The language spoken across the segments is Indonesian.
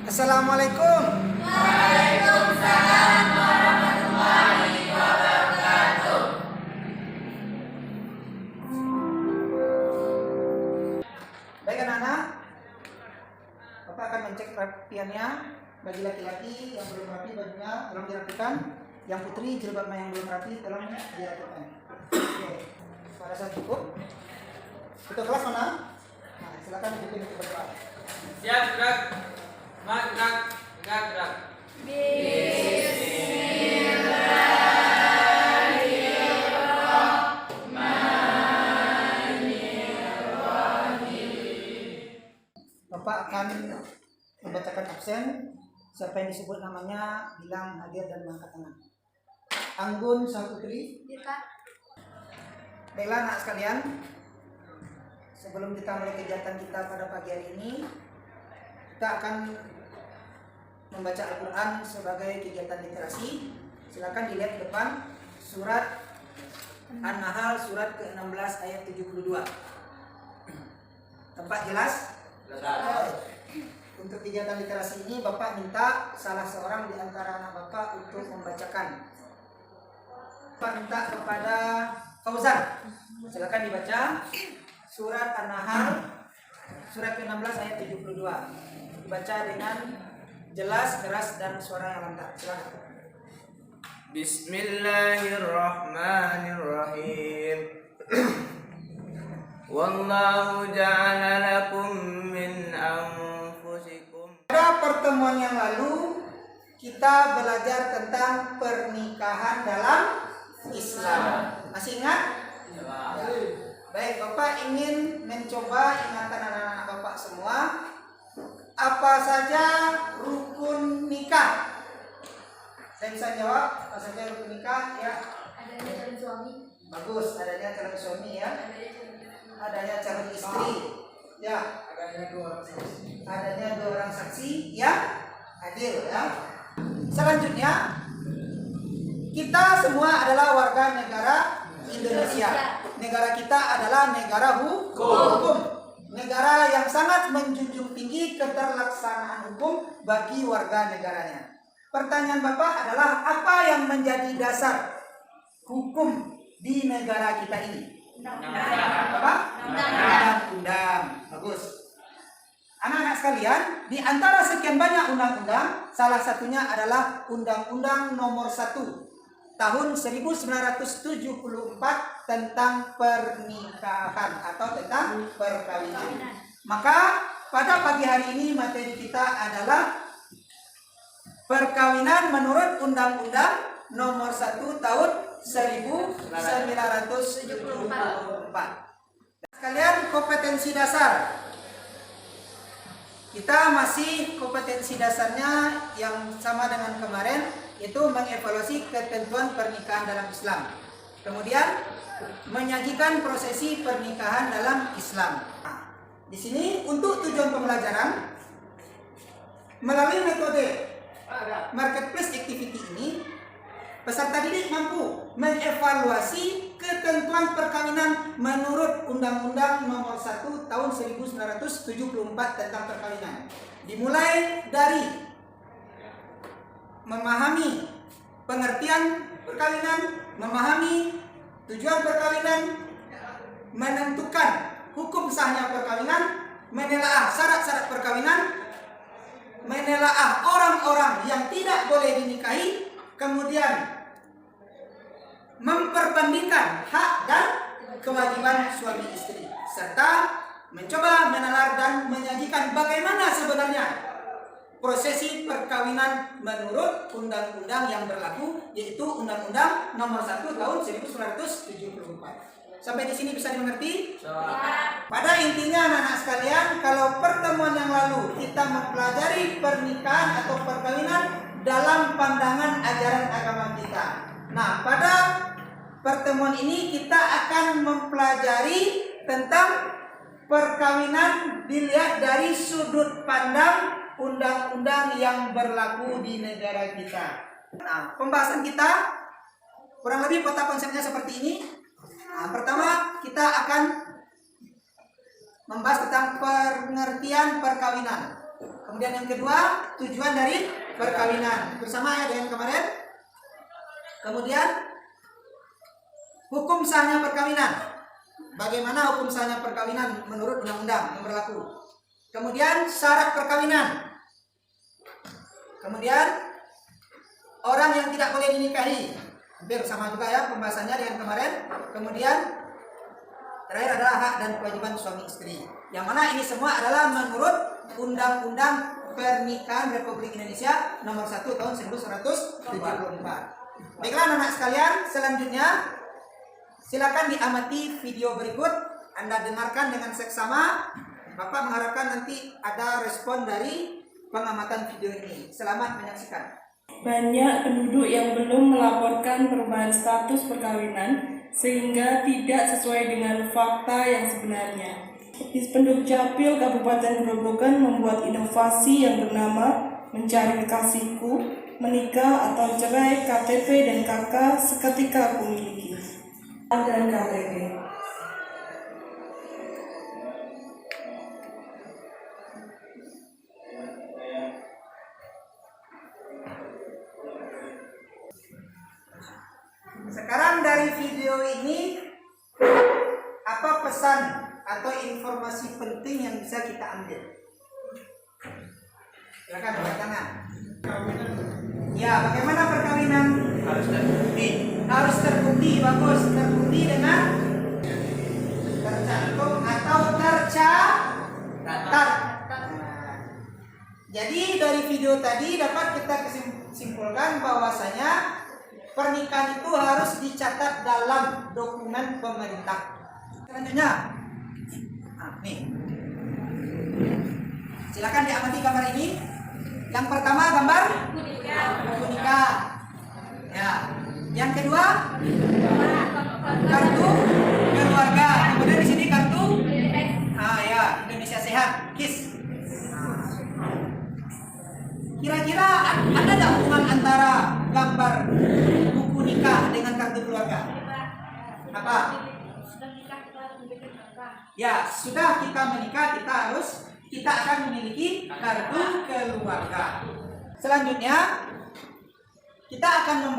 Assalamualaikum. Waalaikumsalam warahmatullahi wabarakatuh. Baik anak-anak, Bapak akan mencek kerapiannya. Bagi laki-laki yang belum rapi bajunya tolong dirapikan. Yang putri jilbabnya yang belum rapi tolong dirapikan. Oke, pada saat cukup. Itu kelas mana? Nah, silakan duduk untuk berdoa. Siap, gerak. Mak, gerak. Gerak, gerak. Bapak akan membacakan absen. Siapa yang disebut namanya bilang hadir dan mengangkat tangan. Anggun Sang Putri. Baiklah anak sekalian, sebelum kita mulai kegiatan kita pada pagi hari ini, kita akan membaca Al-Quran sebagai kegiatan literasi. Silakan dilihat di depan surat An-Nahl surat ke-16 ayat 72. Tempat jelas? Untuk kegiatan literasi ini Bapak minta salah seorang di antara anak Bapak untuk membacakan. Bapak minta kepada Fauzan. Silakan dibaca surat An-Nahl surat ke-16 ayat 72. Dibaca dengan jelas, keras dan suara yang lantang. Silakan. Bismillahirrahmanirrahim. Wallahu ja'ala lakum min anfusikum. Pada pertemuan yang lalu kita belajar tentang pernikahan dalam Islam. Masih ingat? Ya. Baik, Bapak ingin mencoba ingatan anak-anak Bapak semua. Apa saja rukun nikah? Saya bisa jawab, apa saja rukun nikah? Ya. Adanya calon suami. Bagus, adanya calon suami ya. Adanya calon istri. Ya. Adanya dua orang saksi yang adil ya. Selanjutnya, kita semua adalah warga negara Indonesia. Negara kita adalah negara hukum. Negara yang sangat menjunjung tinggi keterlaksanaan hukum bagi warga negaranya. Pertanyaan Bapak adalah apa yang menjadi dasar hukum di negara kita ini? Apa? Undang-undang. Bagus. Anak-anak sekalian, di antara sekian banyak undang-undang, salah satunya adalah Undang-Undang Nomor 1 Tahun 1974 tentang pernikahan atau tentang perkawinan. Maka pada pagi hari ini materi kita adalah perkawinan menurut Undang-Undang Nomor 1 Tahun 1974. Sekalian kompetensi dasar. Kita masih kompetensi dasarnya yang sama dengan kemarin, yaitu mengevaluasi ketentuan pernikahan dalam Islam. Kemudian menyajikan prosesi pernikahan dalam Islam. Nah, di sini untuk tujuan pembelajaran melalui metode marketplace activity ini, peserta didik mampu mengevaluasi ketentuan perkawinan menurut Undang-Undang Nomor 1 Tahun 1974 tentang perkawinan. Dimulai dari memahami pengertian perkawinan, memahami tujuan perkawinan, menentukan hukum sahnya perkawinan, menelaah syarat-syarat perkawinan, menelaah orang-orang yang tidak boleh dinikahi, kemudian memperbandingkan hak dan kewajiban suami istri, serta mencoba menalar dan menyajikan bagaimana sebenarnya prosesi perkawinan menurut undang-undang yang berlaku, yaitu Undang-Undang Nomor 1 Tahun 1974. Sampai di sini bisa dimengerti? Pada intinya anak-anak sekalian, kalau pertemuan yang lalu kita mempelajari pernikahan atau perkawinan dalam pandangan ajaran agama kita. Nah, pada pertemuan ini kita akan mempelajari tentang perkawinan dilihat dari sudut pandang undang-undang yang berlaku di negara kita. Nah, pembahasan kita kurang lebih peta konsepnya seperti ini. Nah, pertama kita akan membahas tentang pengertian perkawinan. Kemudian yang kedua, tujuan dari perkawinan. Bersama ya dengan kemarin. Kemudian hukum sahnya perkawinan. Bagaimana hukum sahnya perkawinan menurut undang-undang yang berlaku. Kemudian syarat perkawinan. Kemudian orang yang tidak boleh dinikahi. Hampir sama juga ya pembahasannya dengan kemarin. Kemudian terakhir adalah hak dan kewajiban suami istri. Yang mana ini semua adalah menurut Undang-Undang Pernikahan Republik Indonesia nomor 1 tahun 1974. Baiklah anak-anak sekalian, selanjutnya silakan diamati video berikut. Anda dengarkan dengan seksama. Bapak mengharapkan nanti ada respon dari pengamatan video ini. Selamat menyaksikan. Banyak penduduk yang belum melaporkan perubahan status perkawinan sehingga tidak sesuai dengan fakta yang sebenarnya. Dispenduk Capil Kabupaten Grobogan membuat inovasi yang bernama Mencari Kekasihku, Menikah atau Cerai, KTP dan KK seketika aku miliki. Dan KTP. Sekarang dari video ini, apa pesan atau informasi penting yang bisa kita ambil? Silakan angkat tangan. Ya, bagaimana perkawinan? Harus terbukti. Harus terbukti, bagus. Terbukti dengan tercantum atau tercatat. Jadi dari video tadi dapat kita simpulkan bahwasanya pernikahan itu harus dicatat dalam dokumen pemerintah. Selanjutnya, nih, silakan diamati gambar ini. Yang pertama gambar buku nikah. Ya. Yang kedua kartu keluarga. Kemudian di sini kartu ya Indonesia Sehat, KIS. Kira-kira ada tidak hubungan antara gambar buku nikah dengan kartu keluarga? Apa? Ya, sudah kita menikah, kita akan memiliki kartu keluarga. Selanjutnya, kita akan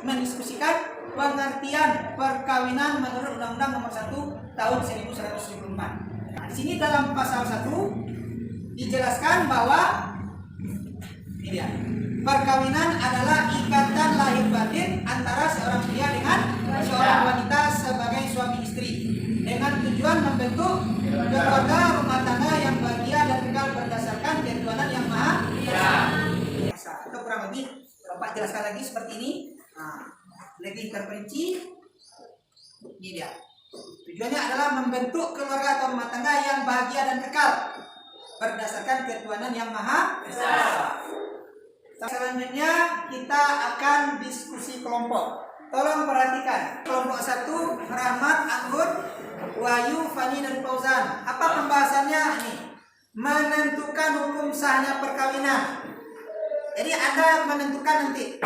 mendiskusikan pengertian perkawinan menurut Undang-Undang Nomor 1 Tahun 1974. Nah, di sini dalam pasal 1 dijelaskan bahwa ini dia. Perkawinan adalah ikatan lahir batin antara seorang pria dengan seorang wanita sebagai suami istri dengan tujuan membentuk keluarga rumah tangga yang bahagia dan kekal berdasarkan ketuhanan yang maha esa. Atau kurang lebih Bapak jelaskan lagi seperti ini. Nah, lebih terperinci. Ini dia. Tujuannya adalah membentuk keluarga atau rumah tangga yang bahagia dan kekal berdasarkan ketuhanan yang maha esa. Selanjutnya kita akan diskusi kelompok. Tolong perhatikan. Kelompok 1 Rahmat, Anggun, Wahyu, Fani dan Fauzan. Apa pembahasannya ini? Menentukan hukum sahnya perkawinan. Jadi Anda menentukan nanti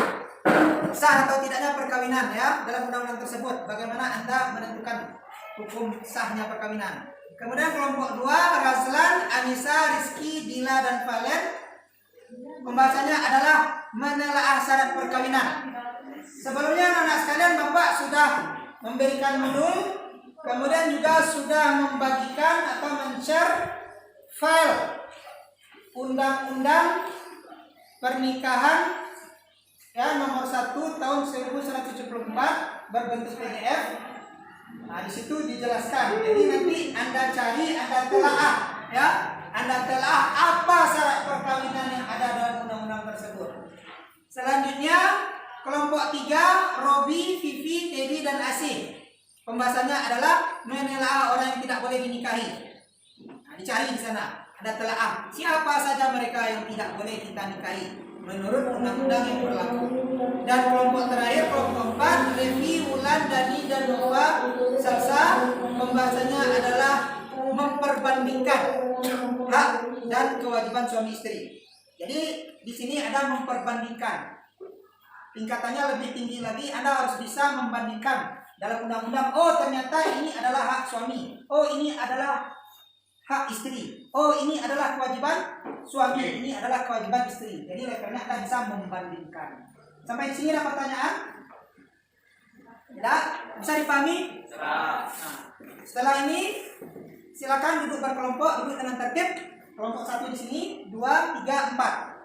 sah atau tidaknya perkawinan ya dalam undang-undang tersebut. Bagaimana Anda menentukan hukum sahnya perkawinan? Kemudian kelompok 2 Razlan, Anissa, Rizky, Dila dan Valen. Pembahasannya adalah menelaah syarat perkawinan. Sebelumnya anak-anak sekalian, Bapak sudah memberikan menu, kemudian juga sudah membagikan atau men-share file undang-undang pernikahan ya nomor 1 tahun 1974 berbentuk PDF. Nah, di situ dijelaskan. Jadi nanti Anda cari, Anda telaah ya. Anda telah apa syarat perkawinan yang ada dalam undang-undang tersebut. Selanjutnya kelompok 3 Robi, Vivi, Teddy dan Asih. Pembahasannya adalah menelaah orang yang tidak boleh dinikahi. Nah, dicari di sana. Ada telaah siapa saja mereka yang tidak boleh kita nikahi menurut undang-undang yang berlaku. Dan kelompok terakhir kelompok 4 Revi, Wulan, Dani dan Nova, Salsa. Pembahasannya adalah memperbandingkan hak dan kewajiban suami istri. Jadi di sini ada memperbandingkan. Tingkatannya lebih tinggi lagi. Anda harus bisa membandingkan dalam undang-undang. Oh, ternyata ini adalah hak suami. Oh, ini adalah hak istri. Oh, ini adalah kewajiban suami ini adalah kewajiban istri. Jadi levelnya Anda bisa membandingkan. Sampai di sini ada pertanyaan? Tidak? Bisa dipahami? Nah, setelah ini silakan duduk berkelompok, duduk dengan tertib. Kelompok 1 di sini, 2, 3, 4.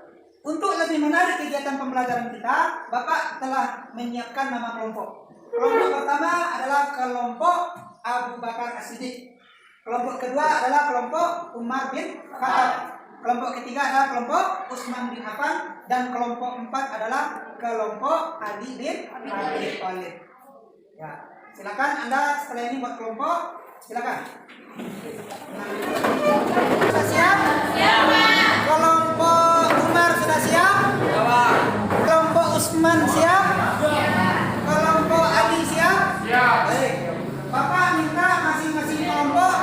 Untuk lebih menarik kegiatan pembelajaran kita, Bapak telah menyiapkan nama kelompok. Kelompok pertama adalah kelompok Abu Bakar As-Siddiq. Kelompok kedua adalah kelompok Umar bin Khattab. Kelompok ketiga adalah kelompok Utsman bin Affan. Dan kelompok 4 adalah kelompok Ali bin Abi Thalib. Ya, silakan Anda setelah ini buat kelompok. Silakan. Sudah siap? Siap. Kelompok Umar sudah siap? Siap. Kelompok Utsman siap? Siap. Kelompok Ali siap? Siap. Baik. Bapak minta masing-masing kelompok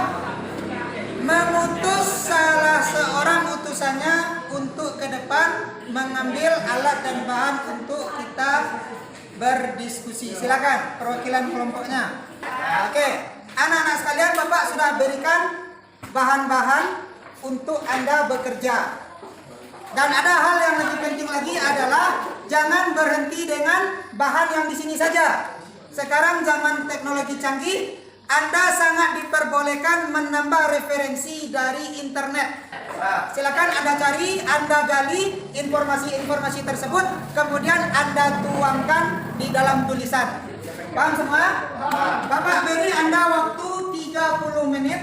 mengutus salah seorang utusannya untuk ke depan mengambil alat dan bahan untuk kita berdiskusi. Silakan perwakilan kelompoknya. Oke, anak-anak sekalian, Bapak sudah berikan bahan-bahan untuk Anda bekerja. Dan ada hal yang lebih penting lagi adalah jangan berhenti dengan bahan yang di sini saja. Sekarang zaman teknologi canggih, Anda sangat diperbolehkan menambah referensi dari internet. Silakan Anda cari, Anda gali informasi-informasi tersebut, kemudian Anda tuangkan di dalam tulisan. Paham semua? Bapak beri Anda waktu 30 menit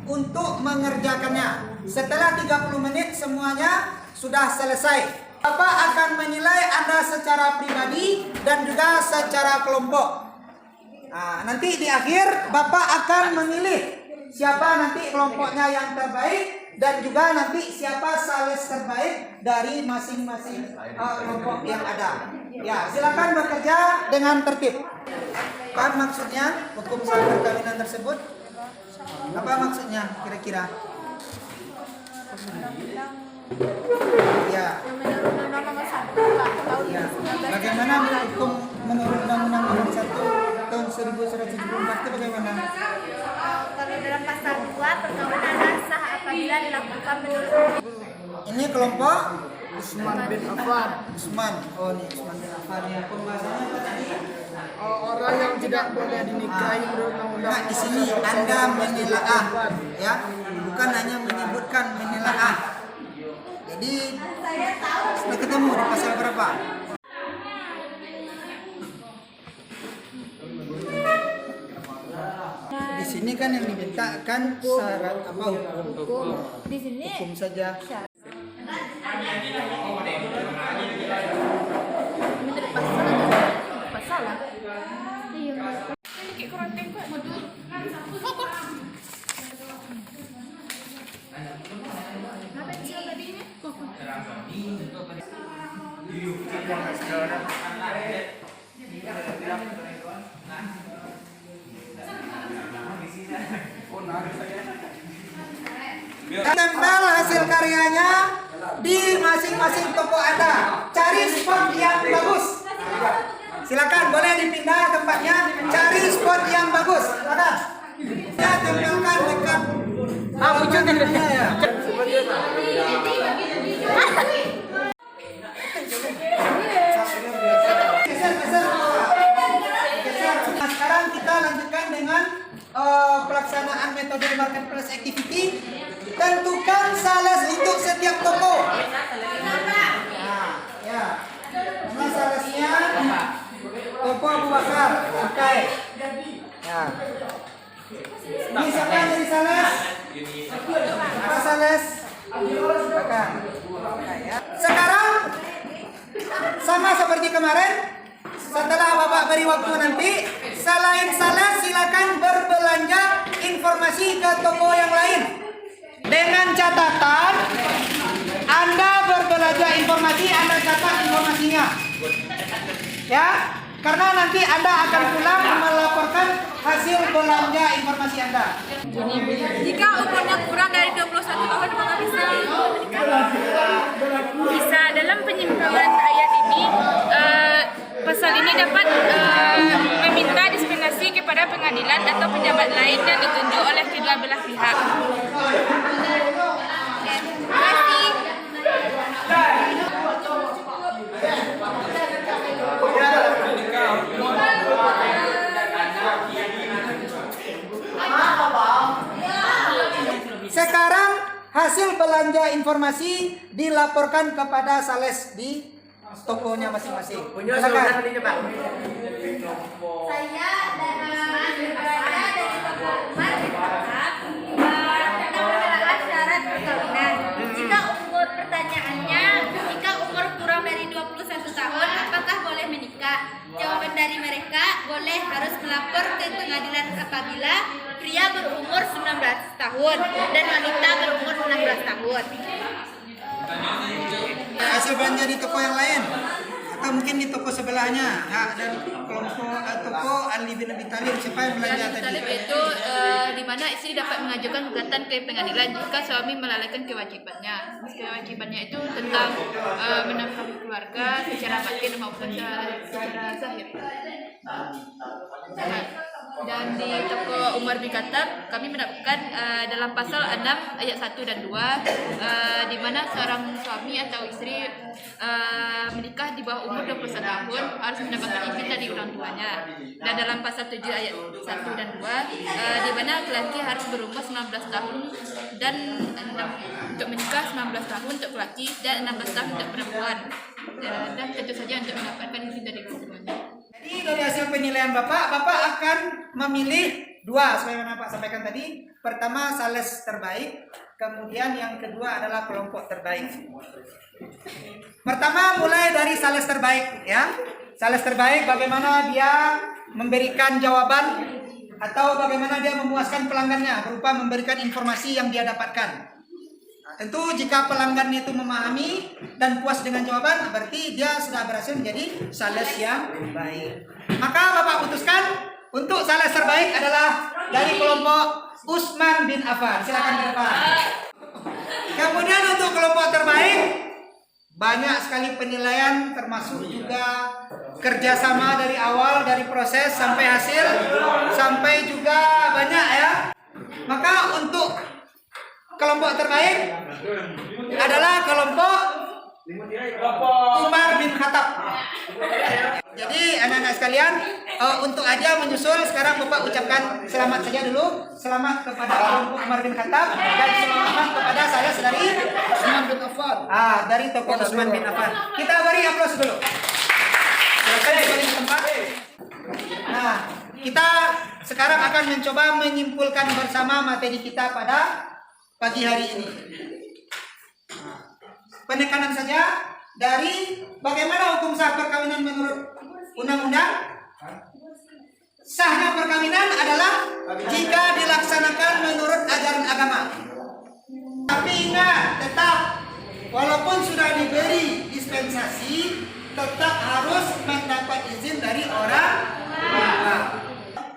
untuk mengerjakannya. Setelah 30 menit semuanya sudah selesai. Bapak akan menilai Anda secara pribadi dan juga secara kelompok. Nah, nanti di akhir Bapak akan memilih siapa nanti kelompoknya yang terbaik dan juga nanti siapa sales terbaik dari masing-masing kelompok yang ada. Ya, silakan bekerja dengan tertib. Apa maksudnya hukum sah perkawinan tersebut? Apa maksudnya kira-kira? Ya. Ya. Bagaimana hukum menurut Undang-Undang Nomor 1 tahun 1974 itu bagaimana? Kalau dalam pasal 2, perkawinan sah apabila dilakukan menurut Ini kelompok Utsman bin Affan. Utsman. Oh, ini Utsman bin Affan ya. Pembahasannya apa tadi? Orang yang tidak boleh dinikahi menurut undang-undang. Nah, di sini Anda menelaah, ya, bukan hanya menyebutkan menelaah. Jadi sudah ketemu di pasal berapa? Di sini kan yang diminta kan syarat apa hukum? di sini. Hukum saja. Menurut pasal lah. Iya. Tempel hasil karyanya di masing-masing toko Anda. Cari spot yang bagus. Silakan boleh dipindah tempatnya. Cari spot yang bagus. Silakan. Ya, tempelkan dekat. Muncul ya. Geser. Nah, sekarang kita lanjutkan dengan pelaksanaan metode marketplace activity. Tentukan sales untuk setiap toko. Nah, ya. Ini salesnya toko Abu Bakar. Oke. Ya. Ini siapa yang jadi sales? Apa sales? Bakar. Sekarang sama seperti kemarin. Setelah Bapak beri waktu nanti, selain sales silakan berbelanja informasi ke toko yang lain. Dengan catatan Anda berbelanja informasi, Anda catat informasinya. Ya, karena nanti Anda akan pulang melaporkan hasil belanja informasi Anda. Jika umurnya kurang dari 21 tahun maka bisa dalam penyimpangan ayat ini pasal ini dapat meminta dispensasi kepada pengadilan atau pejabat lain yang ditunjuk oleh kedua belah pihak. Terima kasih. belanja informasi dilaporkan kepada sales di tokonya masing-masing. Silakan. Saya berada dari toko Umar berharap penyelenggaraan syarat perkawinan. Jika umur pertanyaannya, jika umur kurang dari 21 tahun, apakah boleh menikah? Jawaban dari mereka, boleh, harus melapor ke pengadilan apabila pria berumur 19 tahun dan wanita berumur 16 tahun. Hasil belanja di toko yang lain atau mungkin di toko sebelahnya. Dan kelompok toko Ali bin Abi Thalib, siapa yang belanja tadi? Talib itu di mana istri dapat mengajukan gugatan ke pengadilan jika suami melalaikan kewajibannya. Kewajibannya itu tentang menafkahi keluarga secara batin maupun secara zahir. Dan di toko Umar bin Khattab kami mendapatkan dalam pasal 6 ayat 1 dan 2 di mana seorang suami atau istri menikah di bawah umur 21 tahun harus mendapatkan izin dari orang tuanya. Dan dalam pasal 7 ayat 1 dan 2 di mana laki-laki harus berumur 19 tahun dan untuk menikah 19 tahun untuk laki dan 16 tahun untuk perempuan. Dan tentu saja untuk mendapatkan izin dari orang tuanya. Jadi dari hasil penilaian Bapak akan memilih dua sebagaimana Pak sampaikan tadi. Pertama sales terbaik, kemudian yang kedua adalah kelompok terbaik. Pertama mulai dari sales terbaik ya. Sales terbaik bagaimana dia memberikan jawaban atau bagaimana dia memuaskan pelanggannya berupa memberikan informasi yang dia dapatkan. Tentu jika pelanggan itu memahami dan puas dengan jawaban, berarti dia sudah berhasil menjadi sales yang baik. Maka Bapak putuskan untuk sales terbaik adalah dari kelompok Utsman bin Affan. Silakan ke depan. Kemudian untuk kelompok terbaik, banyak sekali penilaian termasuk juga kerjasama dari awal, dari proses sampai hasil, sampai juga banyak ya. Maka untuk kelompok terbaik adalah kelompok Umar bin Khattab. Jadi anak-anak sekalian, untuk aja menyusul sekarang Bapak ucapkan selamat saja dulu. Selamat kepada kelompok Umar bin Khattab dan selamat kepada saya dari Utsman bin Affan. Dari tokoh Utsman bin Affan. Kita beri aplaus dulu. Silakan kembali ke tempat. Nah, kita sekarang akan mencoba menyimpulkan bersama materi kita pada pagi hari ini. Penekanan saja dari bagaimana hukum sah perkawinan menurut undang-undang. Sahnya perkawinan adalah jika dilaksanakan menurut ajaran agama. Tapi ingat, tetap walaupun sudah diberi dispensasi, tetap harus mendapat izin dari orang tua.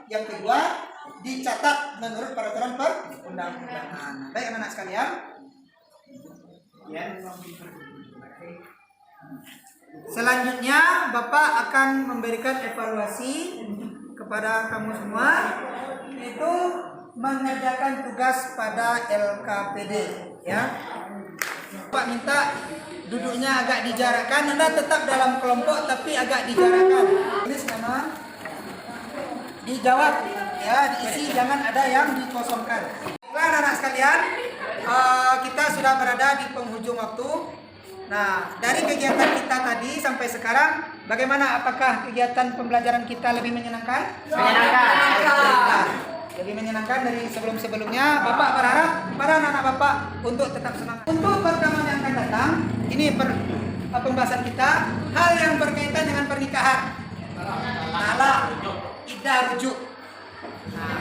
Yang kedua, dicatat menurut peraturan perundang-undangan. Baik anak-anak sekalian. Selanjutnya Bapak akan memberikan evaluasi kepada kamu semua, yaitu mengerjakan tugas pada LKPD ya. Bapak minta duduknya agak dijarakkan. Anda tetap dalam kelompok tapi agak dijarakkan. Tulis nama, dijawab ya, diisi, jangan ada yang dikosongkan. Anak-anak sekalian, kita sudah berada di penghujung waktu. Nah, dari kegiatan kita tadi sampai sekarang, bagaimana? Apakah kegiatan pembelajaran kita lebih menyenangkan? Menyenangkan. Nah, lebih menyenangkan dari sebelum-sebelumnya. Bapak berharap para anak-anak Bapak untuk tetap semangat. Untuk pertemuan yang akan datang, ini pembahasan kita, hal yang berkaitan dengan pernikahan. Talak, iddah, rujuk. Nah,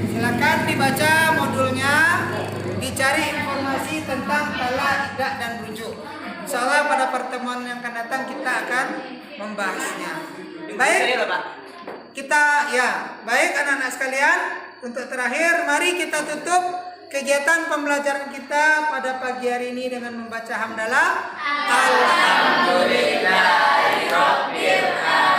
silakan dibaca modulnya, dicari informasi tentang talak, iddah, dan rujuk. Insyaallah pada pertemuan yang akan datang kita akan membahasnya. Baik, baik anak-anak sekalian. Untuk terakhir, mari kita tutup kegiatan pembelajaran kita pada pagi hari ini dengan membaca hamdalah. Alhamdulillahirabbil alamin.